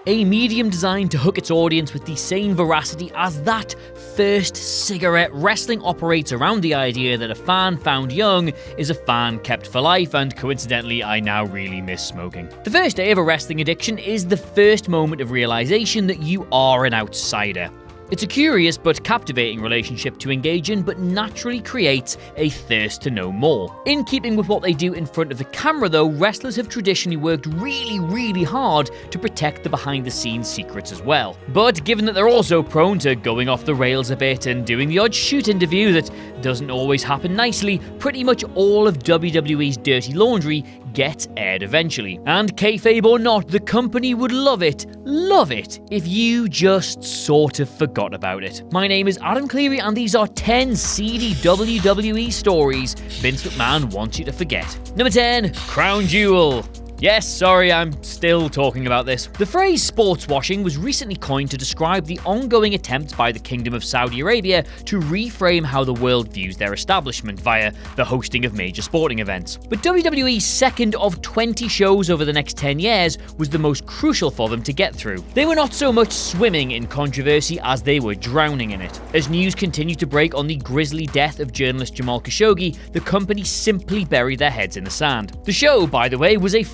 a medium designed to hook its audience with the same veracity as that first cigarette. Wrestling operates around the idea that a fan found young is a fan kept for life, and coincidentally, I now really miss smoking. The first day of a wrestling addiction is the first moment of realization that you are an outsider. It's a curious but captivating relationship to engage in, but naturally creates a thirst to know more. In keeping with what they do in front of the camera though, wrestlers have traditionally worked really hard to protect the behind-the-scenes secrets as well. But given that they're also prone to going off the rails a bit and doing the odd shoot interview that doesn't always happen nicely, pretty much all of WWE's dirty laundry gets aired eventually. And kayfabe or not, the company would love it, if you just sort of forgot about it. My name is Adam Cleary, and these are 10 seedy WWE stories Vince McMahon wants you to forget. Number 10, Crown Jewel. Yes, sorry, I'm still talking about this. The phrase sports washing was recently coined to describe the ongoing attempts by the Kingdom of Saudi Arabia to reframe how the world views their establishment via the hosting of major sporting events. But WWE's second of 20 shows over the next 10 years was the most crucial for them to get through. They were not so much swimming in controversy as they were drowning in it. As news continued to break on the grisly death of journalist Jamal Khashoggi, the company simply buried their heads in the sand. The show, by the way, was a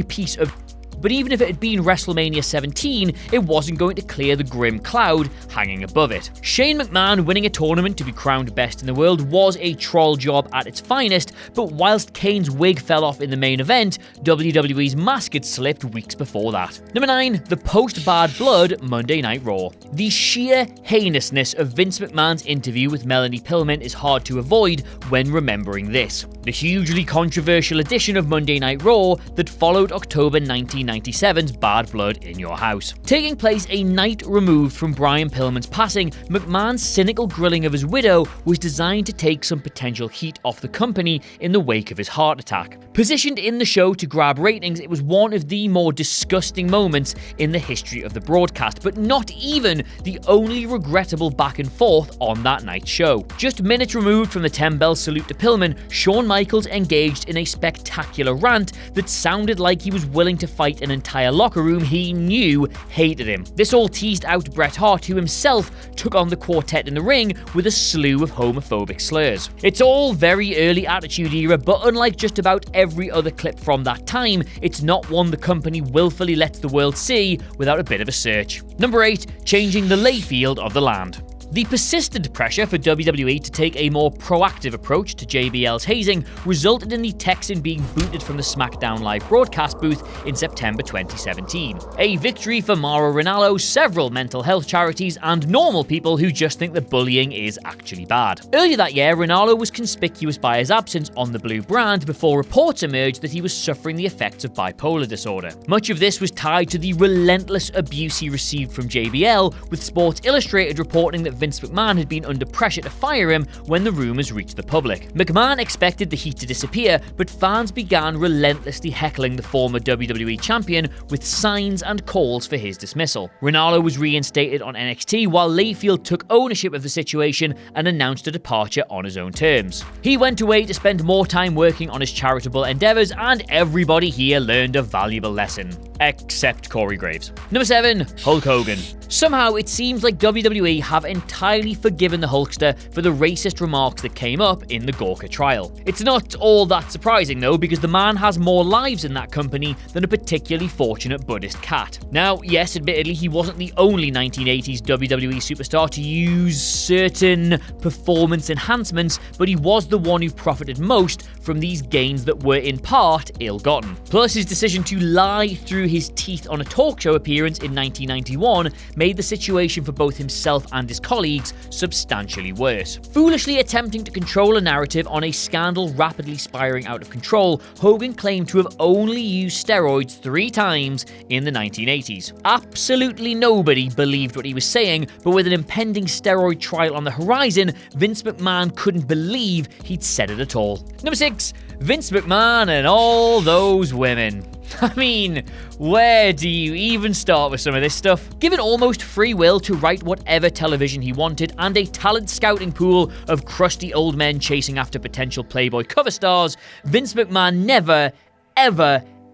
piece of, but even if it had been WrestleMania 17, it wasn't going to clear the grim cloud hanging above it. Shane McMahon winning a tournament to be crowned best in the world was a troll job at its finest, but whilst Kane's wig fell off in the main event, WWE's mask had slipped weeks before that. Number 9, the post-Bad Blood Monday Night Raw. The sheer heinousness of Vince McMahon's interview with Melanie Pillman is hard to avoid when remembering this. The hugely controversial edition of Monday Night Raw that followed October 1997's Bad Blood in Your House. Taking place a night removed from Brian Pillman's passing, McMahon's cynical grilling of his widow was designed to take some potential heat off the company in the wake of his heart attack. Positioned in the show to grab ratings, it was one of the more disgusting moments in the history of the broadcast, but not even the only regrettable back and forth on that night's show. Just minutes removed from the 10-bell salute to Pillman, Shawn Michaels engaged in a spectacular rant that sounded like he was willing to fight an entire locker room he knew hated him. This all teased out Bret Hart, who himself took on the quartet in the ring with a slew of homophobic slurs. It's all very early Attitude Era, but unlike just about every other clip from that time, it's not one the company willfully lets the world see without a bit of a search. Number 8, changing the lay field of the land. The persistent pressure for WWE to take a more proactive approach to JBL's hazing resulted in the Texan being booted from the SmackDown Live broadcast booth in September 2017. A victory for Mauro Ranallo, several mental health charities, and normal people who just think that bullying is actually bad. Earlier that year, Ranallo was conspicuous by his absence on the blue brand before reports emerged that he was suffering the effects of bipolar disorder. Much of this was tied to the relentless abuse he received from JBL, with Sports Illustrated reporting that Vince McMahon had been under pressure to fire him when the rumours reached the public. McMahon expected the heat to disappear, but fans began relentlessly heckling the former WWE champion with signs and calls for his dismissal. Ranallo was reinstated on NXT while Layfield took ownership of the situation and announced a departure on his own terms. He went away to spend more time working on his charitable endeavours, and everybody here learned a valuable lesson. Except Corey Graves. Number 7, Hulk Hogan. Somehow it seems like WWE have entirely forgiven the Hulkster for the racist remarks that came up in the Gawker trial. It's not all that surprising though, because the man has more lives in that company than a particularly fortunate Buddhist cat. Now, yes, admittedly, he wasn't the only 1980s WWE superstar to use certain performance enhancements, but he was the one who profited most from these gains that were in part ill-gotten. Plus, his decision to lie through his teeth on a talk show appearance in 1991 made the situation for both himself and his colleagues substantially worse. Foolishly attempting to control a narrative on a scandal rapidly spiraling out of control, Hogan claimed to have only used steroids 3 times in the 1980s. Absolutely nobody believed what he was saying, but with an impending steroid trial on the horizon, Vince McMahon couldn't believe he'd said it at all. Number 6, Vince McMahon and all those women. I mean, where do you even start with some of this stuff? Given almost free will to write whatever television he wanted and a talent scouting pool of crusty old men chasing after potential Playboy cover stars, Vince McMahon never,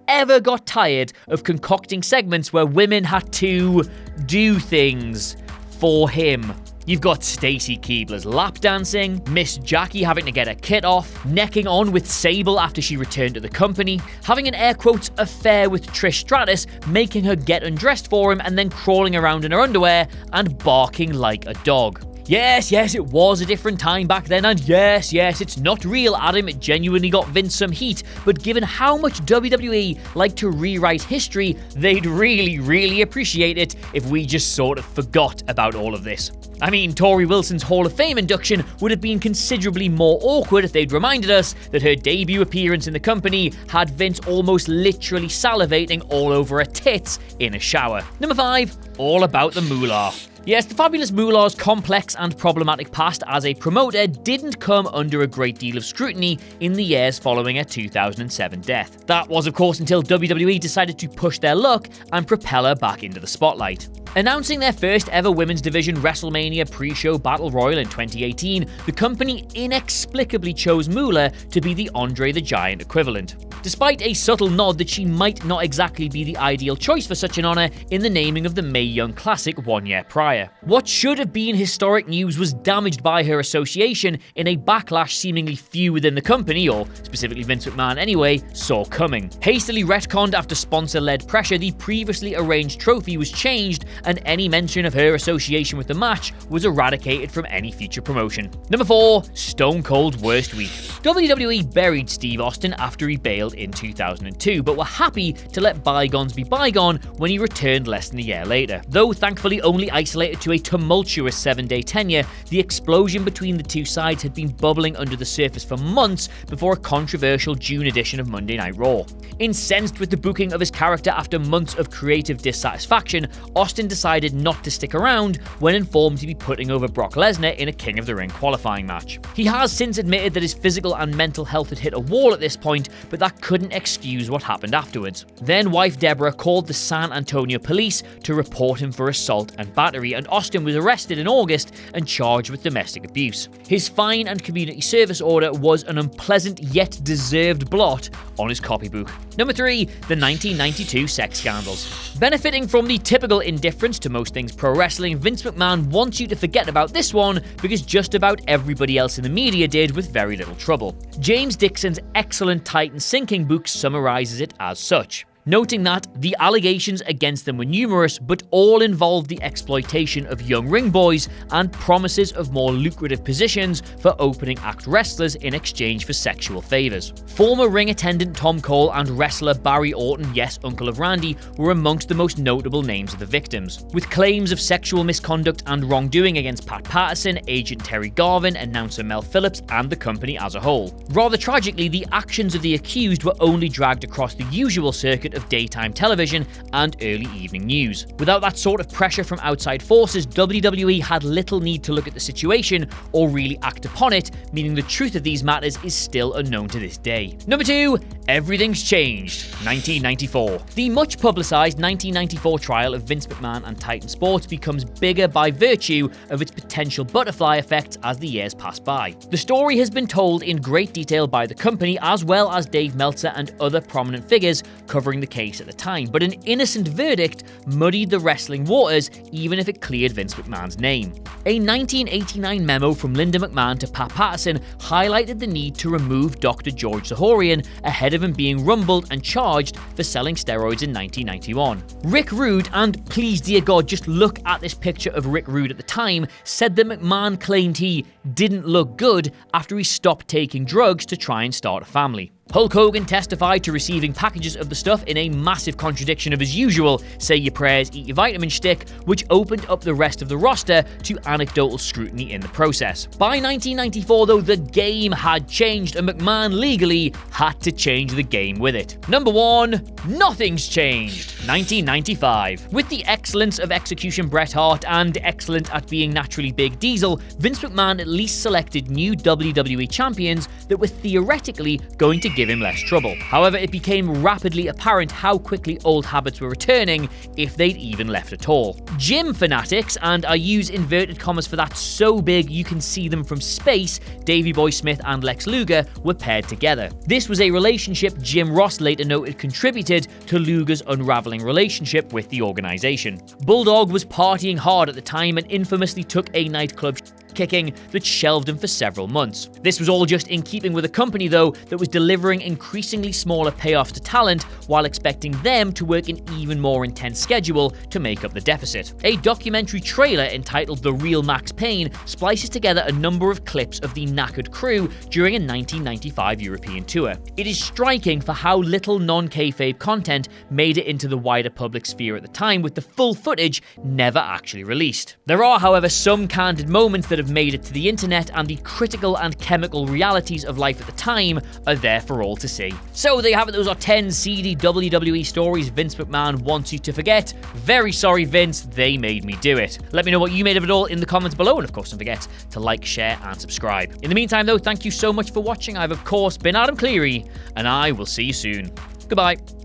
ever got tired of concocting segments where women had to do things for him. You've got Stacy Keibler's lap dancing, Miss Jackie having to get her kit off, necking on with Sable after she returned to the company, having an air quotes affair with Trish Stratus, making her get undressed for him and then crawling around in her underwear and barking like a dog. Yes, it was a different time back then, and yes, it's not real, Adam, it genuinely got Vince some heat, but given how much WWE like to rewrite history, they'd really appreciate it if we just sort of forgot about all of this. I mean, Tori Wilson's Hall of Fame induction would have been considerably more awkward if they'd reminded us that her debut appearance in the company had Vince almost literally salivating all over her tits in a shower. Number 5, all about the moolah. Yes, the Fabulous Moolah's complex and problematic past as a promoter didn't come under a great deal of scrutiny in the years following her 2007 death. That was, of course, until WWE decided to push their luck and propel her back into the spotlight. Announcing their first ever women's division WrestleMania pre-show Battle Royal in 2018, the company inexplicably chose Moolah to be the Andre the Giant equivalent. Despite a subtle nod that she might not exactly be the ideal choice for such an honour in the naming of the Mae Young Classic 1 year prior. What should have been historic news was damaged by her association in a backlash seemingly few within the company, or specifically Vince McMahon anyway, saw coming. Hastily retconned after sponsor-led pressure, the previously arranged trophy was changed and any mention of her association with the match was eradicated from any future promotion. Number 4, Stone Cold Worst Week. WWE buried Steve Austin after he bailed in 2002, but were happy to let bygones be bygone when he returned less than a year later. Though thankfully only isolated to a tumultuous 7-day tenure, the explosion between the two sides had been bubbling under the surface for months before a controversial June edition of Monday Night Raw. Incensed with the booking of his character after months of creative dissatisfaction, Austin decided not to stick around when informed he'd be putting over Brock Lesnar in a King of the Ring qualifying match. He has since admitted that his physical and mental health had hit a wall at this point, but that couldn't excuse what happened afterwards. Then wife Deborah called the San Antonio police to report him for assault and battery, and Austin was arrested in August and charged with domestic abuse. His fine and community service order was an unpleasant yet deserved blot on his copybook. Number 3, the 1992 sex scandals. Benefiting from the typical indifference to most things pro wrestling, Vince McMahon wants you to forget about this one because just about everybody else in the media did with very little trouble. James Dixon's excellent Titan Sinking book summarizes it as such, noting that the allegations against them were numerous, but all involved the exploitation of young ring boys and promises of more lucrative positions for opening act wrestlers in exchange for sexual favors. Former ring attendant Tom Cole and wrestler Barry Orton, yes, Uncle of Randy, were amongst the most notable names of the victims, with claims of sexual misconduct and wrongdoing against Pat Patterson, agent Terry Garvin, announcer Mel Phillips, and the company as a whole. Rather tragically, the actions of the accused were only dragged across the usual circuit of daytime television and early evening news. Without that sort of pressure from outside forces, WWE had little need to look at the situation or really act upon it, meaning the truth of these matters is still unknown to this day. Number 2, Everything's Changed, 1994. The much publicized 1994 trial of Vince McMahon and Titan Sports becomes bigger by virtue of its potential butterfly effects as the years pass by. The story has been told in great detail by the company as well as Dave Meltzer and other prominent figures covering the case at the time, but an innocent verdict muddied the wrestling waters even if it cleared Vince McMahon's name. A 1989 memo from Linda McMahon to Pat Patterson highlighted the need to remove Dr. George Zahorian ahead of him being rumbled and charged for selling steroids in 1991. Rick Rude, and please dear God just look at this picture of Rick Rude at the time, said that McMahon claimed he didn't look good after he stopped taking drugs to try and start a family. Hulk Hogan testified to receiving packages of the stuff in a massive contradiction of his usual say your prayers, eat your vitamin shtick, which opened up the rest of the roster to anecdotal scrutiny in the process. By 1994 though, the game had changed and McMahon legally had to change the game with it. Number 1, Nothing's Changed, 1995. With the excellence of execution Bret Hart and excellent at being naturally Big Diesel, Vince McMahon at least selected new WWE champions that were theoretically going to give give him less trouble. However, it became rapidly apparent how quickly old habits were returning, if they'd even left at all. Gym fanatics, and I use inverted commas for that so big you can see them from space, Davey Boy Smith and Lex Luger were paired together. This was a relationship Jim Ross later noted contributed to Luger's unraveling relationship with the organization. Bulldog was partying hard at the time and infamously took a nightclub kicking that shelved him for several months. This was all just in keeping with a company, though, that was delivering increasingly smaller payoffs to talent while expecting them to work an even more intense schedule to make up the deficit. A documentary trailer entitled The Real Max Payne splices together a number of clips of the knackered crew during a 1995 European tour. It is striking for how little non-kayfabe content made it into the wider public sphere at the time, with the full footage never actually released. There are, however, some candid moments that have made it to the internet, and the critical and chemical realities of life at the time are there for all to see. So there you have it, those are 10 seedy WWE stories Vince McMahon wants you to forget. Very sorry, Vince, they made me do it. Let me know what you made of it all in the comments below, and of course don't forget to like, share and subscribe. In the meantime though, thank you so much for watching. I've of course been Adam Cleary, and I will see you soon. Goodbye.